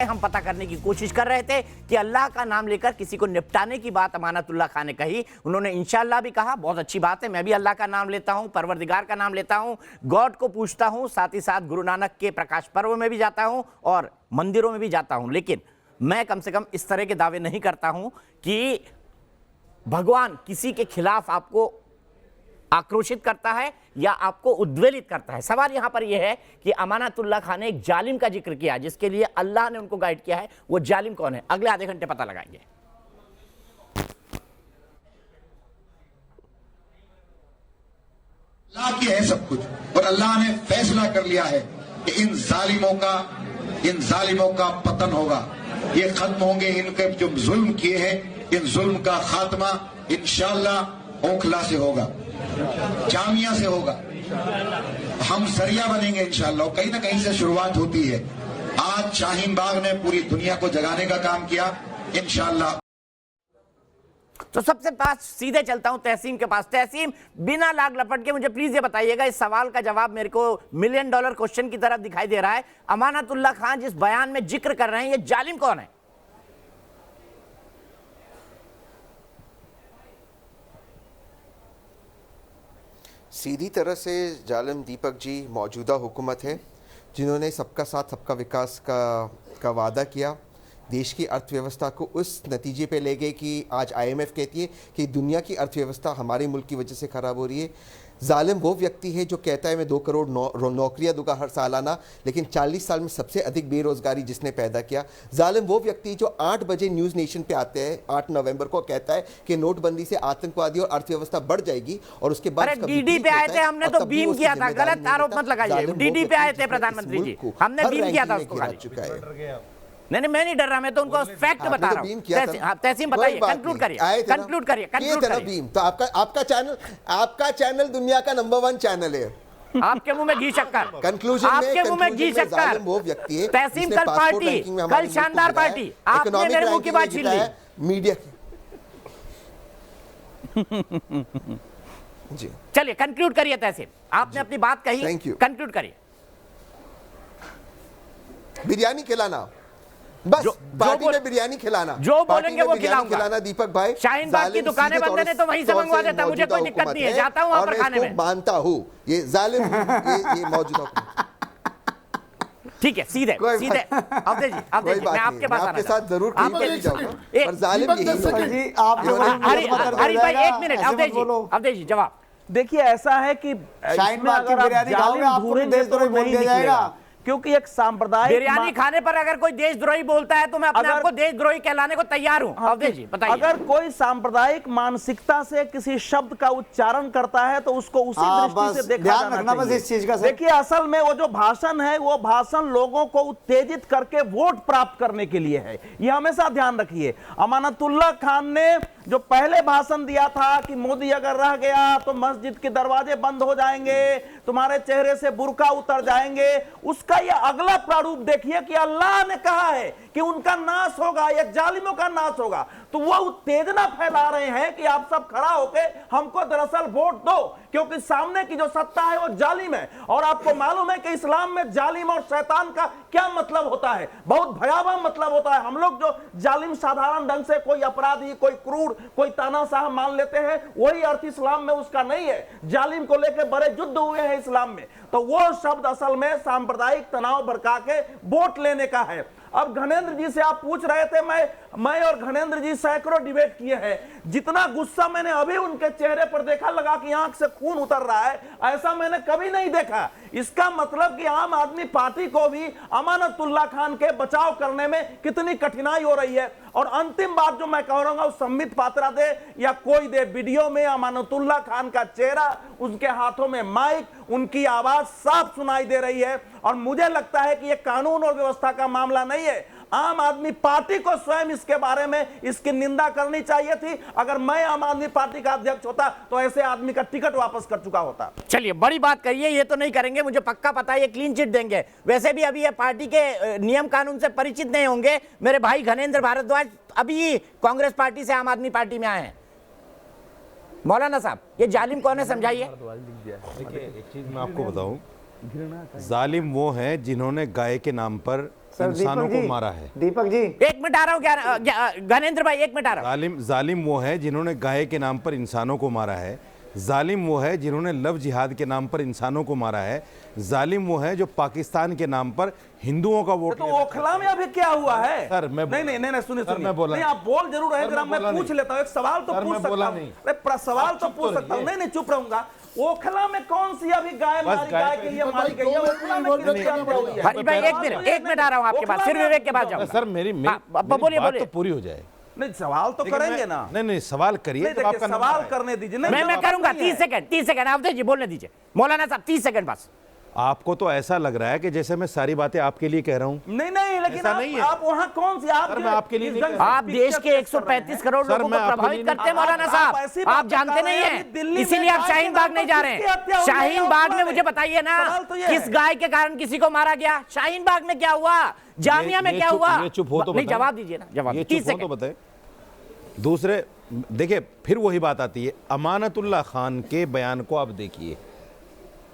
हम पता करने की कोशिश कर रहे थे कि अल्लाह का नाम लेकर किसी को निपटाने की बात अमानतुल्लाह खान ने कही। उन्होंने इंशाअल्लाह भी कहा, बहुत अच्छी बात है, मैं भी अल्लाह का नाम लेता हूं, परवरदिगार का नाम लेता हूं, गॉड को पूछता हूं, साथ ही साथ गुरु नानक के प्रकाश पर्व में भी जाता हूं और मंदिरों में भी जाता हूं। लेकिन मैं कम से कम इस तरह के दावे नहीं करता हूं कि भगवान किसी के खिलाफ आपको आक्रोशित करता है या आपको उद्वेलित करता है। सवाल यहां पर यह है कि अमानतुल्लाह खान ने एक जालिम का जिक्र किया जिसके लिए अल्लाह ने उनको गाइड किया है। वो जालिम कौन है, अगले आधे घंटे पता लगाएंगे। अल्लाह की है सब कुछ और अल्लाह ने फैसला कर लिया है कि इन जालिमों का पतन होगा, ये खत्म होंगे। इनके जो जुल्म किए हैं, इन जुल्म का खात्मा इंशाअल्लाह ओखला से होगा, जामिया से होगा। हम जरिया बनेंगे इंशाअल्लाह। कहीं ना कहीं से शुरुआत होती है। आज शाहीन बाग ने पूरी दुनिया को जगाने का काम किया इंशाअल्लाह। तो सबसे पास सीधे चलता हूं तहसीम के पास। तहसीम, बिना लाग लपट के मुझे प्लीज ये बताइएगा, इस सवाल का जवाब मेरे को $1 मिलियन क्वेश्चन की तरफ दिखाई दे रहा है। अमानतुल्लाह खान जिस बयान में जिक्र कर रहे हैं, ये जालिम कौन है? सीधी तरह से जालिम दीपक जी मौजूदा हुकूमत है, जिन्होंने सबका साथ सबका विकास का वादा किया, देश की अर्थव्यवस्था को उस नतीजे पे ले गए कि आज IMF कहती है कि दुनिया की अर्थव्यवस्था हमारे मुल्क की वजह से ख़राब हो रही है। जालिम वो व्यक्ति है जो कहता है मैं 2 करोड़ नौकरियां दूंगा हर सालाना, लेकिन 40 साल में सबसे अधिक बेरोजगारी जिसने पैदा किया। जालिम वो व्यक्ति जो 8 बजे न्यूज़ नेशन पे आते हैं 8 नवंबर को, कहता है कि नोटबंदी से आतंकवादी और अर्थव्यवस्था बढ़ जाएगी और उसके बाद डीडी पे आए थे, हमने तो बीम किया था, गलत आरोप मत लगाइए। डीडी पे आए थे प्रधानमंत्री जी, हमने बीम किया था उसको। चुका है। नहीं, मैं नहीं डर रहा, मैं तो उनको फैक्ट बता रहा हूं। तहसीम बताइए, कंक्लूड करिए। तो आपका चैनल दुनिया का नंबर 1 चैनल है। आपके मुंह में घी शक्कर, कंक्लूजन आपके मुंह में घी शक्कर। वो व्यक्ति है तहसीम, कल पार्टी, कल शानदार पार्टी, आपने मेरे मुंह की बात छीन ली। मीडिया जी, चलिए कंक्लूड करिए तहसीम, आपने अपनी बात कही, कंक्लूड करिए। बिरयानी खिलाना, बस पार्टी में बिरयानी खिलाना, जो बोलेंगे वो खिलाना। दीपक भाई, शाहीन बाग की दुकानें बंद है तो वहीं से मंगवा देता, मुझे कोई दिक्कत नहीं है, जाता हूं वहां पर खाने में। मानता हूं ये जालिम ये मौजूदा। ठीक है, सीधे अवधेश जी, मैं आपके पास आपके साथ जरूर जाऊंगा, पर जालिम जी आप हरी भाई 1 मिनट, अवधेश जी जवाब देखिए। ऐसा है कि शाहीन बाग की बिरयानी खाओगे आपको देशद्रोही बोल दिया जाएगा, क्योंकि एक सांप्रदायिक बिरयानी खाने पर अगर कोई देशद्रोही बोलता है तो मैं अपने आप को देशद्रोही कहलाने को तैयार हूं। अवधेश जी बताइए। अगर कोई सांप्रदायिक मानसिकता से किसी शब्द का उच्चारण करता है तो उसको उसी दृष्टि से देखा जाना चाहिए। इस चीज का देखिए, असल में वो जो भाषण है वो भाषण लोगों को उत्तेजित करके वोट प्राप्त करने के लिए है, ये हमेशा ध्यान रखिए। अमानतुल्लाह खान ने जो पहले भाषण दिया था कि मोदी अगर रह गया तो मस्जिद के दरवाजे बंद हो जाएंगे, तुम्हारे चेहरे से बुर्का उतर जाएंगे, उसका ये अगला प्रारूप देखिए कि अल्लाह ने कहा है कि उनका नाश होगा, ये जालिमों का नाश होगा। तो वो उत्तेजना फैला रहे हैं कि आप सब खड़ा होके हमको दरअसल वोट दो, क्योंकि सामने की जो सत्ता है वो जालिम है। और आपको मालूम है कि इस्लाम में जालिम और शैतान का क्या मतलब होता है, बहुत भयावह मतलब होता है। हम लोग जो जालिम साधारण ढंग से कोई अपराधी, कोई क्रूर, कोई तानाशाह मान लेते हैं, वही अर्थ इस्लाम में उसका नहीं है। जालिम को लेकर बड़े युद्ध हुए हैं इस्लाम में, तो वो शब्द असल में सांप्रदायिक तनाव भड़का के वोट लेने का है। अब घनेंद्र जी से आप पूछ रहे थे, मैं और घनेंद्र जी सैकड़ों डिबेट किए हैं, जितना गुस्सा मैंने अभी उनके चेहरे पर देखा, लगा कि आंख से खून उतर रहा है, ऐसा मैंने कभी नहीं देखा। इसका मतलब कि आम आदमी पार्टी को भी अमानतुल्लाह खान के बचाव करने में कितनी कठिनाई हो रही है। और अंतिम बात जो मैं कह रहा हूं, संबित पात्रा दे या कोई दे, वीडियो में अमानतुल्लाह खान का चेहरा, उनके हाथों में माइक, उनकी आवाज साफ सुनाई दे रही है। और मुझे लगता है कि यह कानून और व्यवस्था का मामला नहीं है। आम आदमी पार्टी को स्वयं इसके बारे में इसकी निंदा करनी चाहिए थी। अगर मैं आम आदमी पार्टी का अध्यक्ष होता तो ऐसे आदमी का टिकट वापस कर चुका होता। चलिए, बड़ी बात करिए, ये तो नहीं करेंगे, मुझे पक्का पता है ये क्लीन चिट देंगे। वैसे भी अभी ये पार्टी के नियम कानून से परिचित नहीं होंगे। मेरे भाई घनेंद्र भारद्वाज अभी कांग्रेस पार्टी से आम आदमी पार्टी में आए हैं। मौलाना साहब, ये जालिम कौन है, समझाइए। देखिए, एक चीज मैं आपको बताऊं, जालिम वो हैं जिन्होंने गाय के नाम पर इंसानों को मारा है। दीपक जी, एक मिनट आ रहा हूँ ज्ञानेंद्र भाई, एक मिनट आ रहा हूँ। जालिम वो है जिन्होंने गाय के नाम पर इंसानों को मारा है। जालिम वो है जिन्होंने लव जिहाद के नाम पर इंसानों को मारा है। जालिम वो है जो पाकिस्तान के नाम पर हिंदुओं का वोट तो ओखला में अभी क्या हुआ है? सर, मैं नहीं सुनिए सर, मैं बोला नहीं, आप बोल जरूर रहे, जरा मैं पूछ लेता हूँ, एक सवाल तो पूछ सकता हूँ। अरे सवाल तो पूछ सकता हूँ, नहीं चुप रहूंगा। ओखला में कौन सी अभी गाय मारी, गाय के लिए मारी गई है? ओखला में किसकी हत्या हुई है? हरीश भाई एक मिनट आ रहा हूँ आपके पास, फिर विवेक के पास जाऊंगा। सर मेरी बोलिए बात तो पूरी हो जाए। नहीं सवाल तो करेंगे ना। नहीं सवाल करिए, तो आपका सवाल करने दीजिए। मैं करूंगा 30 सेकंड आप दीजिए, बोलने दीजिए मौलाना साहब, 30 सेकंड बस। आपको तो ऐसा लग रहा है कि जैसे मैं सारी बातें आपके लिए कह रहा हूं। नहीं, लेकिन आप वहां कौन सी आप आपके लिए आप देश के 135 करोड़ लोगों को प्रभावित करते हैं मौलाना साहब, आप जानते नहीं है, इसीलिए आप शाहीन बाग नहीं जा रहे हैं। शाहीन बाग में मुझे बताइए ना, किस गाय के कारण किसी को मारा गया? शाहीन बाग में क्या हुआ? जामिया में क्या हुआ? चुप हो तो नहीं, जवाब दीजिए ना, जवाब 30 सेकंड बताए। दूसरे देखिए, फिर वही बात आती है, अमानतुल्लाह खान के बयान को आप देखिए।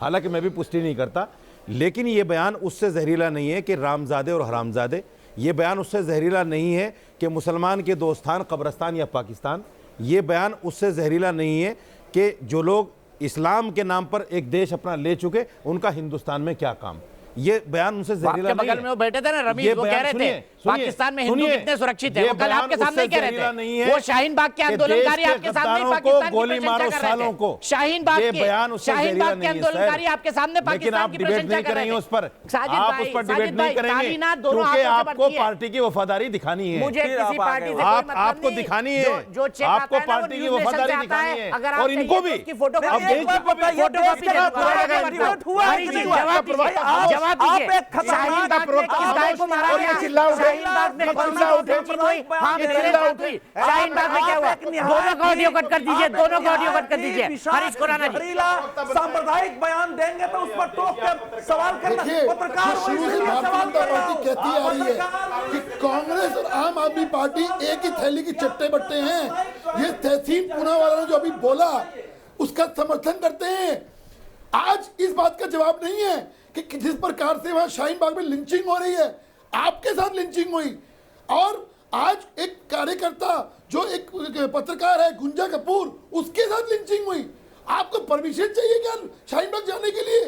हालांकि मैं भी पुष्टि नहीं करता, लेकिन ये बयान उससे जहरीला नहीं है कि रामजादे और हरामजादे। ये बयान उससे जहरीला नहीं है कि मुसलमान के दोस्तान कब्रस्तान या पाकिस्तान। ये बयान उससे जहरीला नहीं है कि जो लोग इस्लाम के नाम पर एक देश अपना ले चुके, उनका हिंदुस्तान में क्या काम। ये बयान उनसे जहरीला नहीं है। बगल में वो बैठे थे ना रमीज, वो कह रहे थे पाकिस्तान में हिंदू कितने सुरक्षित है, वो कल आपके सामने कह रहे थे। वो शाहीन बाग के आंदोलनकारी आपके सामने पाकिस्तान की प्रशंसा कर रहे थे। शाहीन बाग के आंदोलनकारी आपके सामने पाकिस्तान की प्रशंसा कर रहे हैं। उस पर आप उस पर डिबेट नहीं करेंगे, क्योंकि आपको पार्टी की वफादारी दिखानी है। मुझे किसी पार्टी से आपको दिखानी है, आपको पार्टी की वफादारी दिखानी है, और इनको भी। शाहीन बाग में क्या हुआ? दोनों का ऑडियो कट कर दीजिए, दोनों का ऑडियो कट कर दीजिए। हरीश खुराना जी सांप्रदायिक बयान देंगे तो उस पर टोक कर सवाल करना। पत्रकार शुरू से भारतीय जनता पार्टी कहती आ रही है कि कांग्रेस और आम आदमी पार्टी एक ही थैली की चट्टे बट्टे हैं। ये तहसीन पूना वालों ने जो अभी बोला उसका समर्थन करते हैं। आज इस बात का जवाब नहीं है कि जिस प्रकार से वहां शाहीन बाग में लिंचिंग हो रही है, आपके साथ लिंचिंग हुई, और आज एक कार्यकर्ता जो एक पत्रकार है गुंजा कपूर, उसके साथ लिंचिंग हुई। आपको परमिशन चाहिए क्या शाहीन बाग जाने के लिए?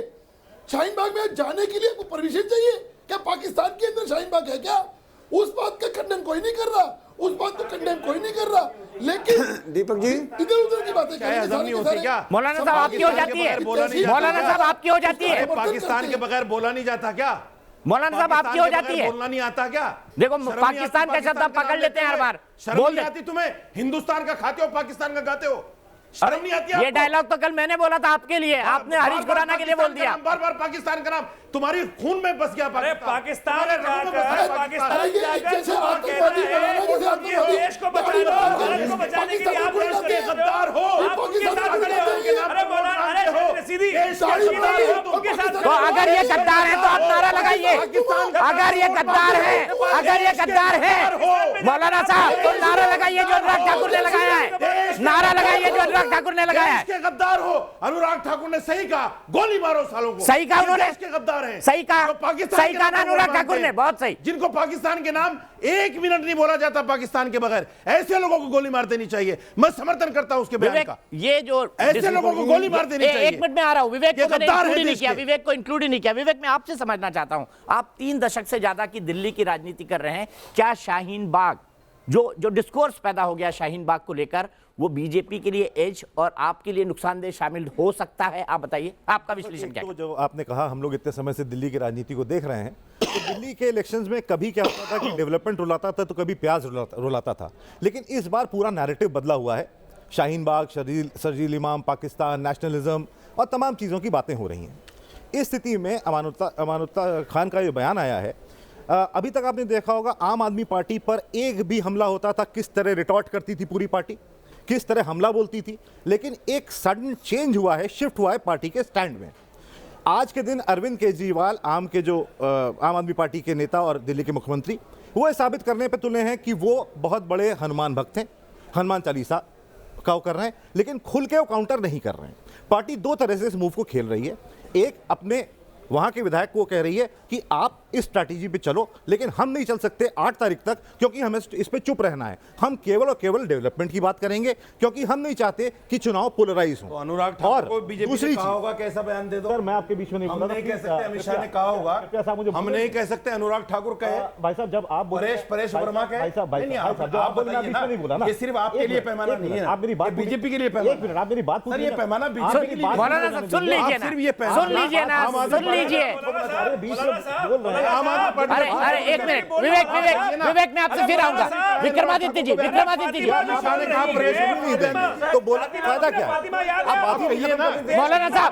शाहीन बाग में जाने के लिए आपको परमिशन चाहिए क्या? पाकिस्तान के अंदर शाहीन बाग है क्या? उस बात का खंडन कोई नहीं कर रहा, उस बात को कंडेम कोई नहीं कर रहा, लेकिन दीपक जी इधर उधर की बातें करेंगे। मौलाना साहब आपकी हो जाती है, मौलाना साहब आपकी हो जाती है। पाकिस्तान के बगैर बोला नहीं जाता क्या? मौलाना साहब आपकी हो जाती है, बोलना नहीं आता क्या? देखो पाकिस्तान का शब्द आप पकड़ लेते हैं हर बार। शर्म नहीं आती तुम्हें? हिंदुस्तान का खाते हो, पाकिस्तान का गाते हो, शर्म नहीं आती? ये डायलॉग तो कल मैंने बोला था आपके लिए, आपने हरीश खुराना के लिए बोल दिया। बार बार पाकिस्तान का नाम तुम्हारी खून में बस गया। पाकिस्तान गद्दार हो। तो अगर ये गद्दार है तो आप नारा लगाइए। अगर ये गद्दार है, अगर ये गद्दार है मौलाना साहब, तो नारा लगाइए जो अनुराग ठाकुर ने लगाया है। नारा लगाइए जो अनुराग ठाकुर ने लगाया है। गद्दार हो। अनुराग ठाकुर ने सही कहा, गोली मारो सालों को। सही कहा उन्होंने, के गद्दार हैं। सही कहा, सही कहा ना अनुराग ठाकुर ने, बहुत सही। जिनको पाकिस्तान के नाम एक मिनट नहीं बोला जाता पाकिस्तान के बगैर, ऐसे लोगों को गोली मार देनी चाहिए। मैं समर्थन करता हूं उसके बयान का। ये जो ऐसे लोगों को गोली मार देनी चाहिए। एक मिनट में आ रहा हूं, विवेक को मैंने इंक्लूड नहीं किया, विवेक को इंक्लूड नहीं किया। विवेक मैं आपसे समझना चाहता हूं, आप 3 दशक से ज्यादा की दिल्ली की राजनीति कर रहे हैं, क्या शाहीन बाग जो डिस्कोर्स पैदा हो गया शाहीन बाग को लेकर, वो बीजेपी के लिए एज और आपके लिए नुकसानदेह शामिल हो सकता है? आप बताइए, आपका विश्लेषण क्या है? तो जो आपने कहा, हम लोग इतने समय से दिल्ली की राजनीति को देख रहे हैं, तो दिल्ली के इलेक्शंस में कभी क्या होता था कि डेवलपमेंट रुलाता था तो कभी प्याज रुलाता था, लेकिन इस बार पूरा नैरेटिव बदला हुआ है। शाहीन बाग, शर्जील इमाम, पाकिस्तान, नेशनलिज्म और तमाम चीज़ों की बातें हो रही हैं। इस स्थिति में अमानुल्लाह खान का ये बयान आया है। अभी तक आपने देखा होगा आम आदमी पार्टी पर एक भी हमला होता था किस तरह रिटॉर्ट करती थी पूरी पार्टी, किस तरह हमला बोलती थी, लेकिन एक सडन चेंज हुआ है, शिफ्ट हुआ है पार्टी के स्टैंड में। आज के दिन अरविंद केजरीवाल आम आदमी पार्टी के नेता और दिल्ली के मुख्यमंत्री, वो साबित करने पे तुले हैं कि वो बहुत बड़े हनुमान भक्त हैं, हनुमान चालीसा का कर रहे हैं, लेकिन खुल के वो काउंटर नहीं कर रहे हैं। पार्टी 2 तरह से इस मूव को खेल रही है। एक, अपने वहाँ के विधायक को कह रही है कि आप इस स्ट्रैटेजी पे चलो, लेकिन हम नहीं चल सकते 8 तारीख तक, क्योंकि हमें इस पे चुप रहना है। हम केवल और केवल डेवलपमेंट की बात करेंगे, क्योंकि हम नहीं चाहते कि चुनाव पोलराइज हो। तो अनुराग ठाकुर को बीजेपी दूसरी ने चीज, कहा होगा कैसा बयान दे दो। सर मैं आपके बीच में नहीं हम बोला, नहीं कह सकते, अमित शाह ने कहा होगा, हम नहीं कह सकते अनुराग ठाकुर कहे, भाई साहब जब आप परेश वर्मा कहे, भाई साहब नहीं, आप बताइए ना, नहीं बोला ना, ये सिर्फ आपके लिए पैमाना नहीं है, आप मेरी बात, बीजेपी के लिए पैमाना। एक मिनट, आप मेरी बात सर ये पैमाना बीजेपी के लिए, मौलाना साहब सुन लीजिए ना, सुन लीजिए ना, सुन लीजिए। अरे अरे एक मिनट, विवेक विवेक विवेक मैं आपसे फिर आऊंगा। विक्रमादित्य जी, विक्रमादित्य जी, तो बोला फायदा क्या? आप बात करिए ना। मौलाना साहब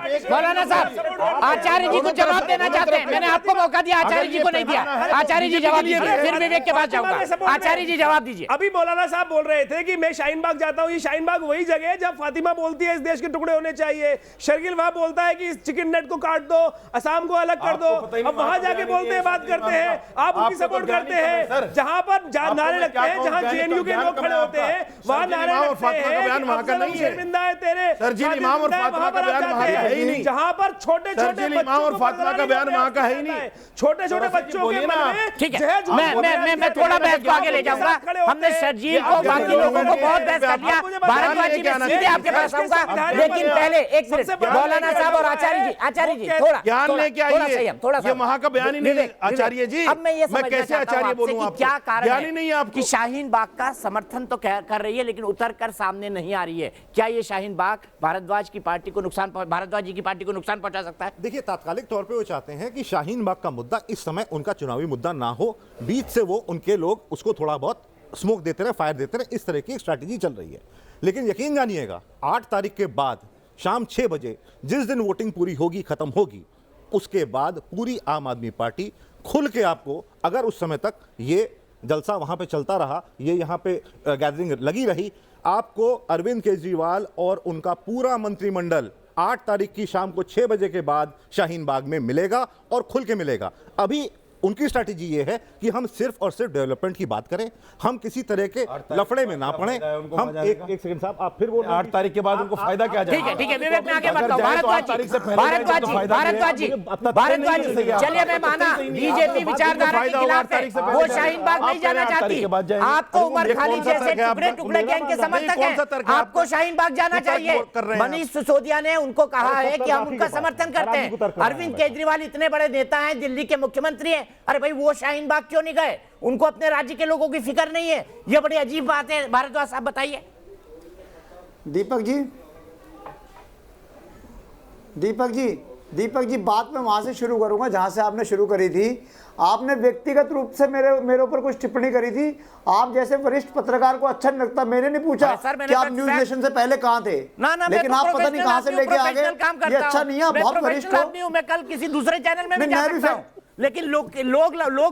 आचार्य जी को जवाब देना चाहते हैं। मैंने आपको मौका दिया, आचार्य जी को नहीं दिया। आचार्य जी जवाब दीजिए, फिर विवेक के पास जाऊंगा। आचार्य जी जवाब दीजिए। अभी मौलाना साहब बोल रहे थे कि मैं शाहीन बाग जाता हूँ, ये शाहीन बाग वही जगह है जहाँ फातिमा बोलती है इस देश के टुकड़े होने चाहिए। शर्गिल वहां बोलता है कि इस चिकन नेट को काट दो, असम को अलग कर दो। अब वहां जाके बोलते हैं, बात करते हैं, आप उनकी सपोर्ट करते हैं। जहां पर नारे लगते हैं, जहां जेएनयू के लोग खड़े होते हैं, वहां नारे लगते हैं। वहां नहीं है, शर्मिंदा है तेरे सरजील इमाम और फातिमा का बयान वहां का है ही नहीं। जहां पर छोटे छोटे इमाम और फातिमा का बयान वहां का है ही नहीं। छोटे छोटे बच्चों के मन में, ठीक है, मैं थोड़ा बहस को आगे ले जाऊंगा। हमने शर्जील को, बाकी लोगों को बहुत बहस कर लिया। भारद्वाज जी मैं सीधे आपके पास आऊंगा, लेकिन पहले एक मिनट मौलाना साहब और आचार्य जी थोड़ा ज्ञान लेके आइए। थोड़ा ये वहां का बयान ही नहीं है आचार्य जी। अब मैं ये समझना कैसे चाहता हूं आचार्य आपसे बोलूं कि आपको? क्या कारण ज्ञान ही नहीं है है आपको कि शाहीन बाग का समर्थन तो कर रही है, लेकिन उतर कर सामने नहीं आ रही है। क्या ये शाहीन बाग भारद्वाज की पार्टी को भारद्वाज जी की पार्टी को नुकसान पहुंचा सकता है? देखिए, तात्कालिक तौर पे वो चाहते हैं कि शाहीन बाग का मुद्दा इस समय उनका चुनावी मुद्दा ना हो, बीच से वो उनके लोग उसको थोड़ा बहुत स्मोक देते रहे, फायर देते रहे, इस तरह की स्ट्रैटेजी चल रही है। लेकिन यकीन जानिएगा 8 तारीख के बाद शाम 6 बजे जिस दिन वोटिंग पूरी होगी, खत्म होगी, उसके बाद पूरी आम आदमी पार्टी खुल के आपको, अगर उस समय तक ये जलसा वहां पे चलता रहा, ये यहाँ पे गैदरिंग लगी रही, आपको अरविंद केजरीवाल और उनका पूरा मंत्रिमंडल 8 तारीख की शाम को 6 बजे के बाद शाहीन बाग में मिलेगा और खुल के मिलेगा। अभी उनकी स्ट्रैटेजी ये है कि हम सिर्फ और सिर्फ डेवलपमेंट की बात करें, हम किसी तरह के लफड़े में ना पड़े। हम एक सेकंड साहब, आप फिर बोल 8 तारीख के बाद उनको फायदा क्या जाएगा? ठीक है विवेक, मैं आगे बढ़ता हूं। भारद्वाज जी, चलिए मैं माना बीजेपी विचारधारा के खिलाफ है, वो शाहीन बाग नहीं जाना चाहती। आपको उमर खालिद जैसे टुकड़े गैंग के समर्थक हैं, आपको शाहीन बाग जाना चाहिए। मनीष सिसोदिया ने उनको कहा है कि हम उनका समर्थन करते हैं। अरविंद केजरीवाल इतने बड़े नेता हैं, दिल्ली के मुख्यमंत्री हैं, अरे भाई वो शाहीन बाग क्यों नहीं गए? उनको अपने राज्य के लोगों की फिक्र नहीं है। ये बड़ी अजीब बात है। भारद्वाज साहब बताइए। दीपक जी बात मैं वहां से शुरू करूंगा जहां से आपने शुरू करी थी। आपने व्यक्तिगत रूप से मेरे ऊपर कुछ टिप्पणी करी थी। आप जैसे वरिष्ठ पत्रकार को अच्छा नहीं लगता, मैंने नहीं पूछा कि आप न्यूज नेशन से पहले कहाँ थे, लेकिन आप पता नहीं कहां से लेके आ गए। ये अच्छा नहीं है, बहुत वरिष्ठ हो। मैं कल किसी दूसरे चैनल में भी जा सकता हूं, लेकिन लोग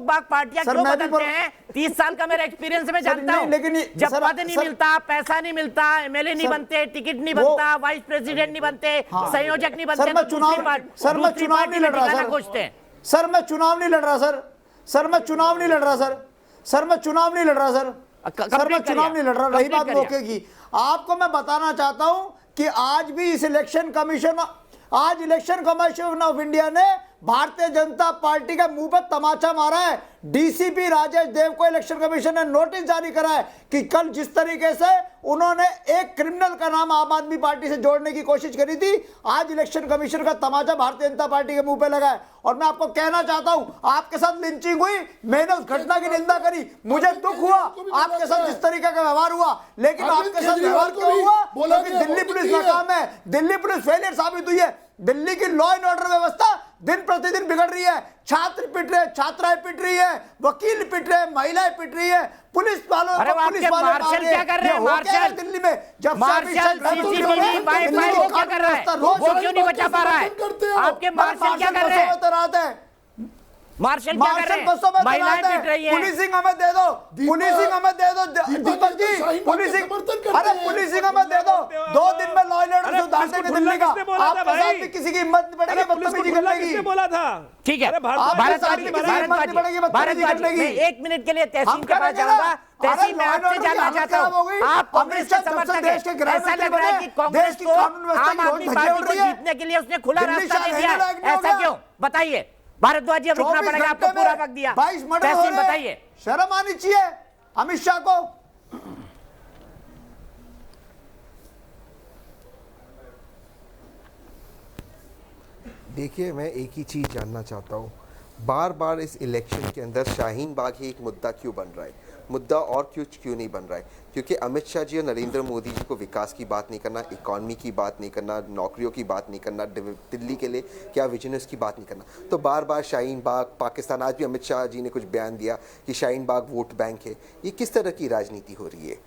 बाग पार्टियां क्यों बदलते हैं? 30 साल का मेरा एक्सपीरियंस में जानता हूं। लेकिन जब पद नहीं मिलता, पैसा नहीं मिलता, एमएलए नहीं बनते, टिकट नहीं बनता, वाइस प्रेसिडेंट नहीं बनते, संयोजक नहीं बनते, सर मैं चुनाव नहीं लड़ रहा सर मैं चुनाव नहीं लड़ रहा। रही बात मौके की, आपको मैं बताना चाहता हूं कि आज भी इस इलेक्शन कमीशन ऑफ इंडिया ने भारतीय जनता पार्टी के मुंह पर तमाचा मारा है। डीसीपी राजेश देव को इलेक्शन कमीशन ने नोटिस जारी करा है कि कल जिस तरीके से उन्होंने एक क्रिमिनल का नाम आम आदमी पार्टी से जोड़ने की कोशिश करी थी, आज इलेक्शन कमीशन का तमाचा भारतीय जनता पार्टी के मुंह पे लगा है। और मैं आपको कहना चाहता हूं, आपके साथ लिंचिंग हुई, मैंने उस घटना की निंदा करी, मुझे दुख हुआ आपके साथ जिस तरीके का व्यवहार हुआ, लेकिन आपके साथ व्यवहार क्यों हुआ? क्योंकि दिल्ली पुलिस नाकाम है, दिल्ली पुलिस फेलियर साबित हुई है। दिल्ली की लॉ एंड ऑर्डर व्यवस्था दिन प्रतिदिन बिगड़ रही है। छात्र पिट रहे, छात्राएं पिट रही है, वकील पिट रहे, महिलाएं पिट रही है, पुलिस वालों मार्शल क्या कर रहे हैं? मार्शल दिल्ली में जब मार्शल सीसीटीवी वाईफाई वो क्या कर रहा है? वो क्यों नहीं बचा पा रहा है? आपके मार्शल क्या कर रहे हैं? मार्शल क्या कर रहे हैं? महिलाएं पिट रही हैं। पुलिसिंग हमें दे दो, पुलिसिंग हमें दे दो दीपक जी, पुलिसिंग, अरे पुलिसिंग हमें दे दो। 2 दिन में लॉ एंड ऑर्डर सुधार देंगे दिल्ली का। आपके साथ भी किसी की हिम्मत नहीं बढ़ेगी बदतमीजी करने की। बोला था ठीक है, भारद्वाज जी मैं 1 मिनट के लिए तहसीन के पास जाऊंगा। तहसीन में आपसे जानना चाहता हूं, आप कांग्रेस के समर्थक हैं, ऐसा लग रहा है कि कांग्रेस को आम आदमी पार्टी को जीतने के लिए उसने खुला रास्ता दे दिया, ऐसा क्यों? बताइए। भारद्वाज जी अब रुकना 24 पड़ेगा, आपको घंटे पूरा में वक्त दिया। 22 मर्डर हो तहसीन रहे हैं। बताइए। शर्म आनी चाहिए अमित शाह को। देखिए, मैं एक ही चीज़ जानना चाहता हूँ, बार बार इस इलेक्शन के अंदर शाहीन बाग ही एक मुद्दा क्यों बन रहा है? मुद्दा और क्यों नहीं बन रहा है? क्योंकि अमित शाह जी और नरेंद्र मोदी जी को विकास की बात नहीं करना, इकॉनमी की बात नहीं करना, नौकरियों की बात नहीं करना, दिल्ली के लिए क्या विजन है उसकी बात नहीं करना, तो बार बार शाहीन बाग, पाकिस्तान, आज भी अमित शाह जी ने कुछ बयान दिया कि शाहीन बाग वोट बैंक है। ये किस तरह की राजनीति हो रही है?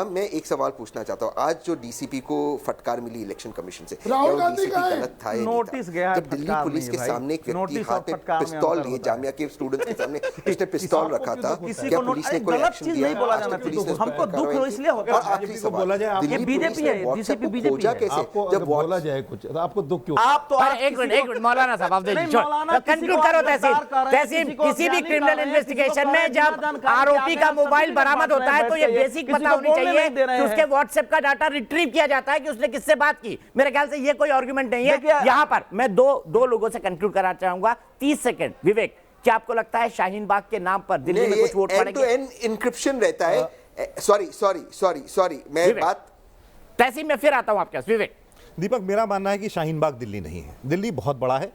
मैं एक सवाल पूछना चाहता हूँ, आज जो डीसीपी को फटकार मिली इलेक्शन कमीशन से, क्या राहुल वो गांधी डीसीपी का है? गलत था या नहीं नोटिस था? गया है, जब दिल्ली फटकार पुलिस नहीं के है सामने एक भाई। व्यक्ति नोटिस हाथ और में फटकार में पिस्तौल अंतर लिए, होता है। जामिया के स्टूडेंट्स के सामने उसने पिस्तौल रखा था, किसी क्या को पुलिस ने कोई गलत एक्शन चीज दिया? नहीं बोला आज तक जाना पुलिस ने चाहिए। उस पर हमको दुख कार्रवाई इसलिए की। होता और है। आखिरी को सवाल, बोला जाए, आप- दिल्ली ये बीजेपी पुलिस ने है, व्हाट्सएप को बीजेपी खोजा है। कैसे? आपको जब अगर बोला जाए कुछ तो आपको दुख क्यों? आप तो आज एक मिनट मौलाना साहब, आप नहीं, मौलाना किसी कंक्लूड को करो। आप तहसीन गद्दार कर रहे हैं, तहसीन किसी को किसी भी ज्ञानी कर क्रिमिनल रहे हैं, किसी को इन्वेस्टिगेशन कह में रहे हैं जब बिना जानकारी आरोपी के का आप मोबाइल सर्टिफिकेट बरामद बांट होता रहे है हैं, तो ये बैठ के। बेसिक किसी पता को होनी बोलने चाहिए नहीं दे रहे कि उसके हैं। व्हाट्सएप का डाटा रिट्रीव किया जाता है कि उसने किससे बात की। मेरे ख्याल से ये कोई आर्गुमेंट नहीं है। देखिए- यहाँ पर मैं दो लोगों से कंक्लूड कराना चाहूंगा। 30 सेकंड। विवेक, क्या आपको लगता है शाहीन बाग के नाम पर दिल्ली में कुछ वोट एंड टू पड़ेंगे? एंड इंक्रिप्शन रहता है। सॉरी मैं विवेक। बात तहसीन में फिर आता हूं आपके पास। विवेक, दीपक, मेरा मानना है कि शाहीन बाग दिल्ली नहीं है। दिल्ली बहुत बड़ा है,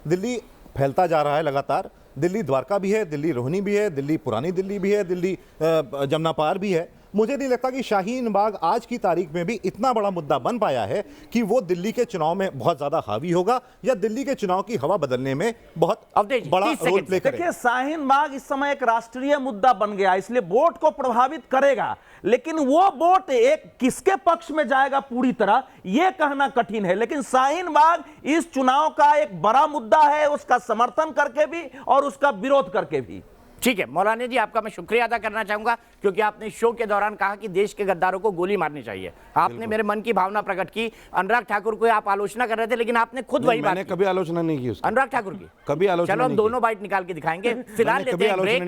दिल्ली फैलता जा रहा है लगातार। दिल्ली द्वारका भी है, दिल्ली रोहिणी भी है, दिल्ली पुरानी दिल्ली भी है, दिल्ली जमुना पार भी है। मुझे नहीं लगता कि शाहीन बाग आज की तारीख में भी इतना बड़ा मुद्दा बन पाया है कि वो दिल्ली के चुनाव में बहुत ज्यादा हावी होगा या दिल्ली के चुनाव की हवा बदलने में बहुत अवधेश जी, बड़ा 30 रोल सेकंड। प्ले करेगा। देखिए, शाहीन बाग इस समय एक राष्ट्रीय मुद्दा बन गया, इसलिए वोट को प्रभावित करेगा, लेकिन वो वोट एक किसके पक्ष में जाएगा पूरी तरह यह कहना कठिन है। लेकिन शाहीन बाग इस चुनाव का एक बड़ा मुद्दा है, उसका समर्थन करके भी और उसका विरोध करके भी। ठीक है मौलाना जी, आपका मैं शुक्रिया अदा करना चाहूंगा क्योंकि आपने शो के दौरान कहा कि देश के गद्दारों को गोली मारनी चाहिए। आपने मेरे मन की भावना प्रकट की। अनुराग ठाकुर को आप आलोचना कर रहे थे, लेकिन आपने खुद वही बात मैंने की। कभी आलोचना नहीं की उसकी। अनुराग ठाकुर की कभी आलोचना चलो हम नहीं की। दोनों बाइट निकाल के दिखाएंगे। फिलहाल मैंने लेते कभी हैं आलोचना ब्रेक।